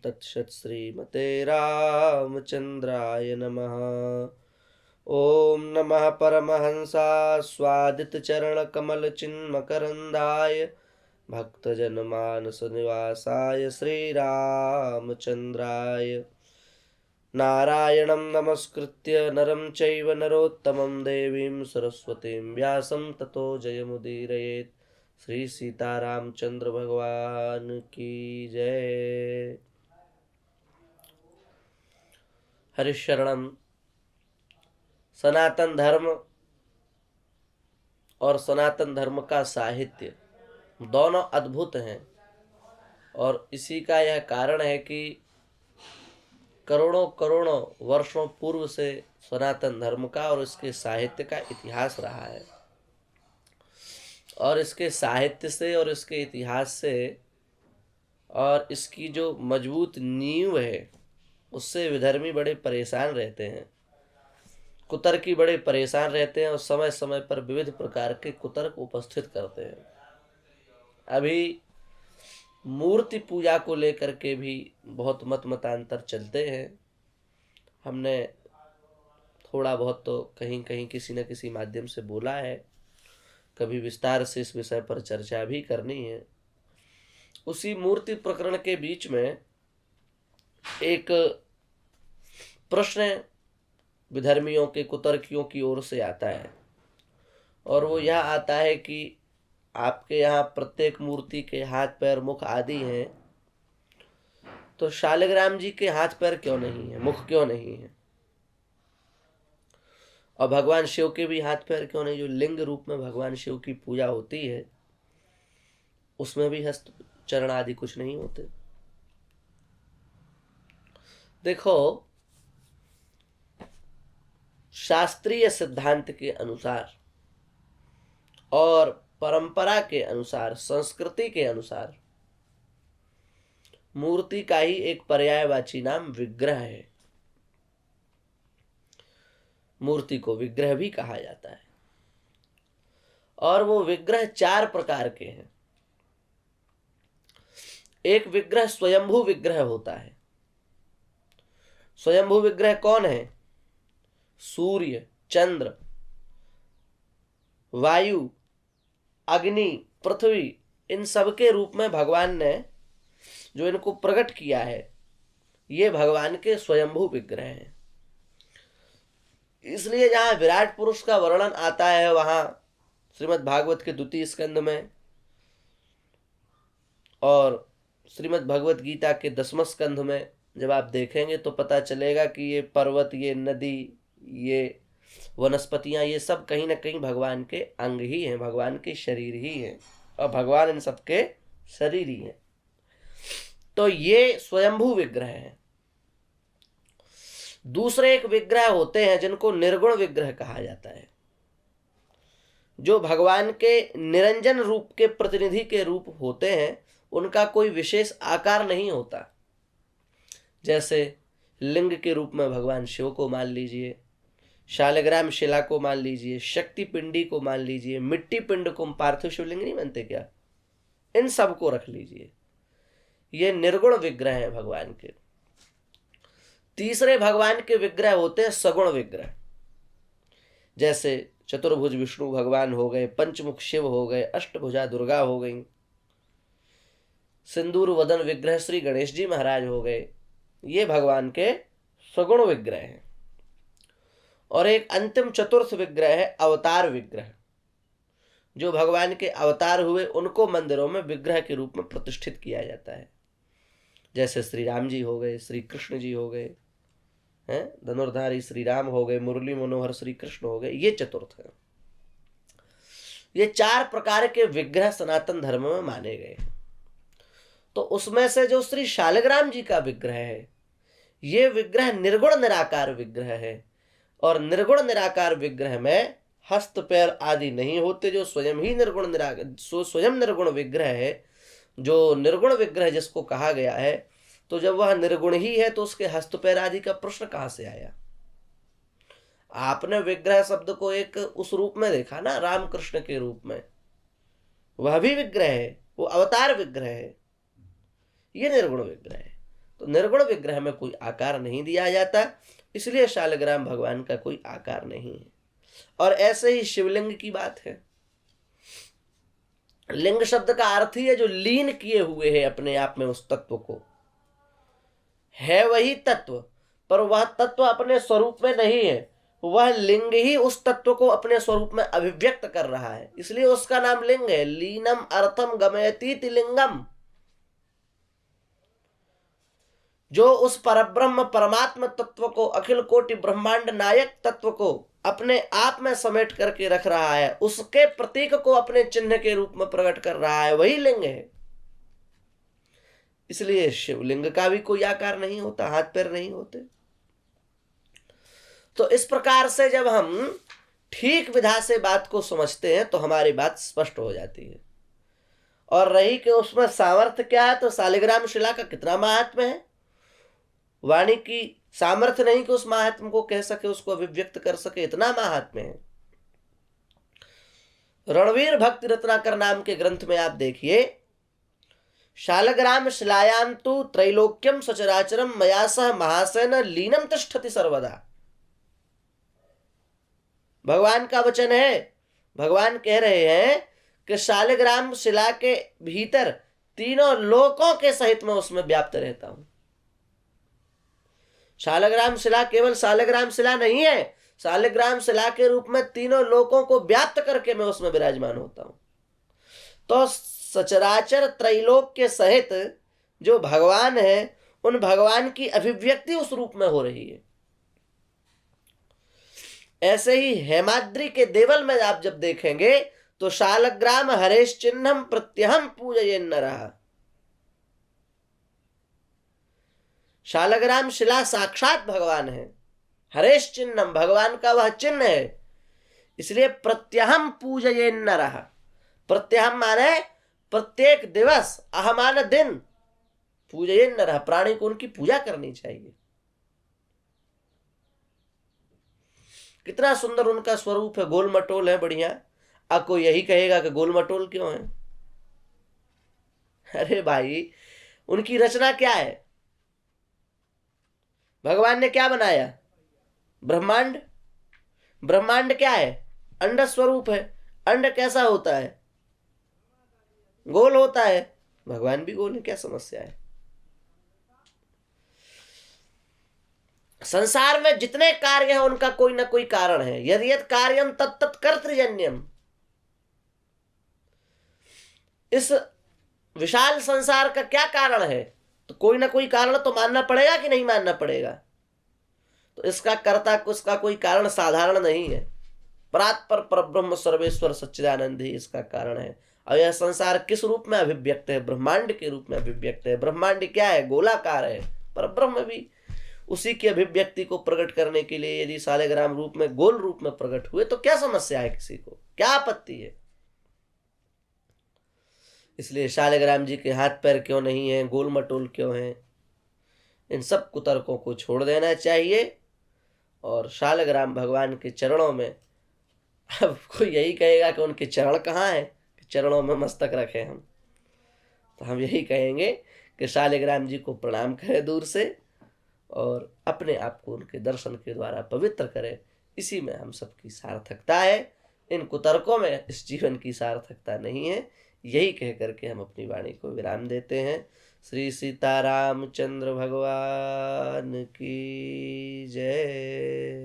तत्सत् श्रीमते रामचंद्राय नमः। ओम नमः परमहंसास्वादितचरणकमलचिन्मकरन्दाय भक्तजनमानसनिवासाय श्रीरामचन्द्राय। नारायणं नमस्कृत्य नरं चैव नरोत्तमं देवीं सरस्वतीं व्यासं ततो जयमुदीरयेत्। श्री सीतारामचंद्र भगवान की जय। हरिशरणम। सनातन धर्म और सनातन धर्म का साहित्य दोनों अद्भुत हैं और इसी का यह कारण है कि करोड़ों करोड़ों वर्षों पूर्व से सनातन धर्म का और इसके साहित्य का इतिहास रहा है। और इसके साहित्य से और इसके इतिहास से और इसकी जो मजबूत नींव है उससे विधर्मी बड़े परेशान रहते हैं, कुतर्की बड़े परेशान रहते हैं और समय समय पर विविध प्रकार के कुतर्क उपस्थित करते हैं। अभी मूर्ति पूजा को लेकर के भी बहुत मतांतर चलते हैं। हमने थोड़ा बहुत तो कहीं कहीं किसी न किसी माध्यम से बोला है, कभी विस्तार से इस विषय पर चर्चा भी करनी है। उसी मूर्ति प्रकरण के बीच में एक प्रश्न विधर्मियों के कुतर्कियों की ओर से आता है और वो यह आता है कि आपके यहाँ प्रत्येक मूर्ति के हाथ पैर मुख आदि हैं, तो शालिग्राम जी के हाथ पैर क्यों नहीं है, मुख क्यों नहीं है? और भगवान शिव के भी हाथ पैर क्यों नहीं? जो लिंग रूप में भगवान शिव की पूजा होती है उसमें भी हस्त चरण आदि कुछ नहीं होते। देखो, शास्त्रीय सिद्धांत के अनुसार और परंपरा के अनुसार, संस्कृति के अनुसार मूर्ति का ही एक पर्यायवाची नाम विग्रह है। मूर्ति को विग्रह भी कहा जाता है और वो विग्रह चार प्रकार के हैं। एक विग्रह स्वयंभू विग्रह होता है। स्वयंभू विग्रह कौन है? सूर्य, चंद्र, वायु, अग्नि, पृथ्वी, इन सब के रूप में भगवान ने जो इनको प्रकट किया है, ये भगवान के स्वयंभू विग्रह हैं। इसलिए जहां विराट पुरुष का वर्णन आता है वहां श्रीमद् भागवत के द्वितीय स्कंद में और श्रीमद् भगवत गीता के 10वें स्कंध में जब आप देखेंगे तो पता चलेगा कि ये पर्वत, ये नदी, ये वनस्पतियां, ये सब कहीं ना कहीं भगवान के अंग ही हैं, भगवान के शरीर ही हैं और भगवान इन सबके शरीर ही हैं। तो ये स्वयंभू विग्रह है। दूसरे एक विग्रह होते हैं जिनको निर्गुण विग्रह कहा जाता है, जो भगवान के निरंजन रूप के प्रतिनिधि के रूप होते हैं। उनका कोई विशेष आकार नहीं होता। जैसे लिंग के रूप में भगवान शिव को मान लीजिए, शालिग्राम शिला को मान लीजिए, शक्ति पिंडी को मान लीजिए, मिट्टी पिंड को, पार्थिव शिवलिंग नहीं बनते क्या, इन सब को रख लीजिए। ये निर्गुण विग्रह है भगवान के। तीसरे भगवान के विग्रह होते हैं सगुण विग्रह। जैसे चतुर्भुज विष्णु भगवान हो गए, पंचमुख शिव हो गए, अष्टभुजा दुर्गा हो गई, सिंदूर वदन विग्रह श्री गणेश जी महाराज हो गए। ये भगवान के सगुण विग्रह हैं। और एक अंतिम चतुर्थ विग्रह है अवतार विग्रह। जो भगवान के अवतार हुए उनको मंदिरों में विग्रह के रूप में प्रतिष्ठित किया जाता है। जैसे श्री राम जी हो गए, श्री कृष्ण जी हो गए, हैं धनुर्धारी श्री राम हो गए, मुरली मनोहर श्री कृष्ण हो गए। ये चतुर्थ है। ये चार प्रकार के विग्रह सनातन धर्म में माने गए। तो उसमें से जो श्री शालिग्राम जी का विग्रह है, ये विग्रह निर्गुण निराकार विग्रह है। और निर्गुण निराकार विग्रह में हस्त पैर आदि नहीं होते, जो स्वयं ही स्वयं निर्गुण विग्रह है। जो निर्गुण विग्रह जिसको कहा गया है, तो जब वह निर्गुण ही है तो उसके हस्त पैर आदि का प्रश्न कहां से आया? आपने विग्रह शब्द को एक उस रूप में देखा ना, राम कृष्ण के रूप में, वह भी विग्रह है, वो अवतार विग्रह है, ये निर्गुण विग्रह है। तो निर्गुण विग्रह में कोई आकार नहीं दिया जाता, इसलिए शालग्राम भगवान का कोई आकार नहीं है। और ऐसे ही शिवलिंग की बात है। लिंग शब्द का अर्थ ही है जो लीन किए हुए है अपने आप में उस तत्व को, है वही तत्व, पर वह तत्व अपने स्वरूप में नहीं है, वह लिंग ही उस तत्व को अपने स्वरूप में अभिव्यक्त कर रहा है, इसलिए उसका नाम लिंग है। लीनम अर्थम गमयतीति लिंगम। जो उस परब्रह्म परमात्म तत्व को, अखिल कोटि ब्रह्मांड नायक तत्व को अपने आप में समेट करके रख रहा है, उसके प्रतीक को अपने चिन्ह के रूप में प्रकट कर रहा है, वही लिंग है। इसलिए शिवलिंग का भी कोई आकार नहीं होता, हाथ पैर नहीं होते। तो इस प्रकार से जब हम ठीक विधा से बात को समझते हैं तो हमारी बात स्पष्ट हो जाती है। और रही कि उसमें सामर्थ्य क्या है, तो शालिग्राम शिला का कितना महात्म्य है। वाणी की सामर्थ्य नहीं कि उस महात्म्य को कह सके, उसको अभिव्यक्त कर सके, इतना महात्म्य है। रणवीर भक्ति रत्नाकर नाम के ग्रंथ में आप देखिए, शालग्राम शिलायां तु त्रैलोक्यम सचराचरम मया सह महासेन लीनम तिष्ठति सर्वदा। भगवान का वचन है, भगवान कह रहे हैं कि शालिग्राम शिला के भीतर तीनों लोकों के सहित मैं उसमें व्याप्त रहता हूं। शालिग्राम शिला केवल शालिग्राम शिला नहीं है, शालिग्राम शिला के रूप में तीनों लोकों को व्याप्त करके मैं उसमें विराजमान होता हूं। तो सचराचर त्रैलोक के सहित जो भगवान है, उन भगवान की अभिव्यक्ति उस रूप में हो रही है। ऐसे ही हेमाद्री के देवल में आप जब देखेंगे तो शालग्राम हरेश चिन्हम प्रत्यहम पूजयेन नरः। शालग्राम शिला साक्षात भगवान है, हरेश चिन्हम भगवान का वह चिन्ह है, इसलिए प्रत्यहम पूजयेन नरः। प्रत्यहम माने प्रत्येक दिवस, अहमान दिन, पूजयेन नरः प्राणी को उनकी पूजा करनी चाहिए। कितना सुंदर उनका स्वरूप है, गोल मटोल है, बढ़िया। अब कोई यही कहेगा कि गोल मटोल क्यों है? अरे भाई, उनकी रचना क्या है? भगवान ने क्या बनाया? ब्रह्मांड। ब्रह्मांड क्या है? अंड स्वरूप है। अंड कैसा होता है? गोल होता है। भगवान भी गोल है, क्या समस्या है? संसार में जितने कार्य हैं उनका कोई ना कोई कारण है। यदि यद कार्यम तत्त कर्तृजन्यम। इस विशाल संसार का क्या कारण है? तो कोई ना कोई कारण तो मानना पड़ेगा कि नहीं मानना पड़ेगा? तो इसका कर्ता उसका कोई कारण साधारण नहीं है। परात्पर परब्रह्म सर्वेश्वर सच्चिदानंद ही इसका कारण है। और यह संसार किस रूप में अभिव्यक्त है? ब्रह्मांड के रूप में अभिव्यक्त है। ब्रह्मांड क्या है? गोलाकार है। परब्रह्म भी उसी की अभिव्यक्ति को प्रकट करने के लिए यदि शालिग्राम रूप में, गोल रूप में प्रकट हुए तो क्या समस्या है? किसी को क्या आपत्ति है? इसलिए शालिग्राम जी के हाथ पैर क्यों नहीं है, गोल मटोल क्यों है, इन सब कुतर्कों को छोड़ देना चाहिए। और शालिग्राम भगवान के चरणों में, अब कोई यही कहेगा कि उनके चरण कहाँ हैं, चरणों में मस्तक रखे हम, तो हम यही कहेंगे कि शालिग्राम जी को प्रणाम करें दूर से और अपने आप को उनके दर्शन के द्वारा पवित्र करें। इसी में हम सबकी सार्थकता है। इन कुतर्कों में इस जीवन की सार्थकता नहीं है। यही कह करके हम अपनी वाणी को विराम देते हैं। श्री सीतारामचंद्र भगवान की जय।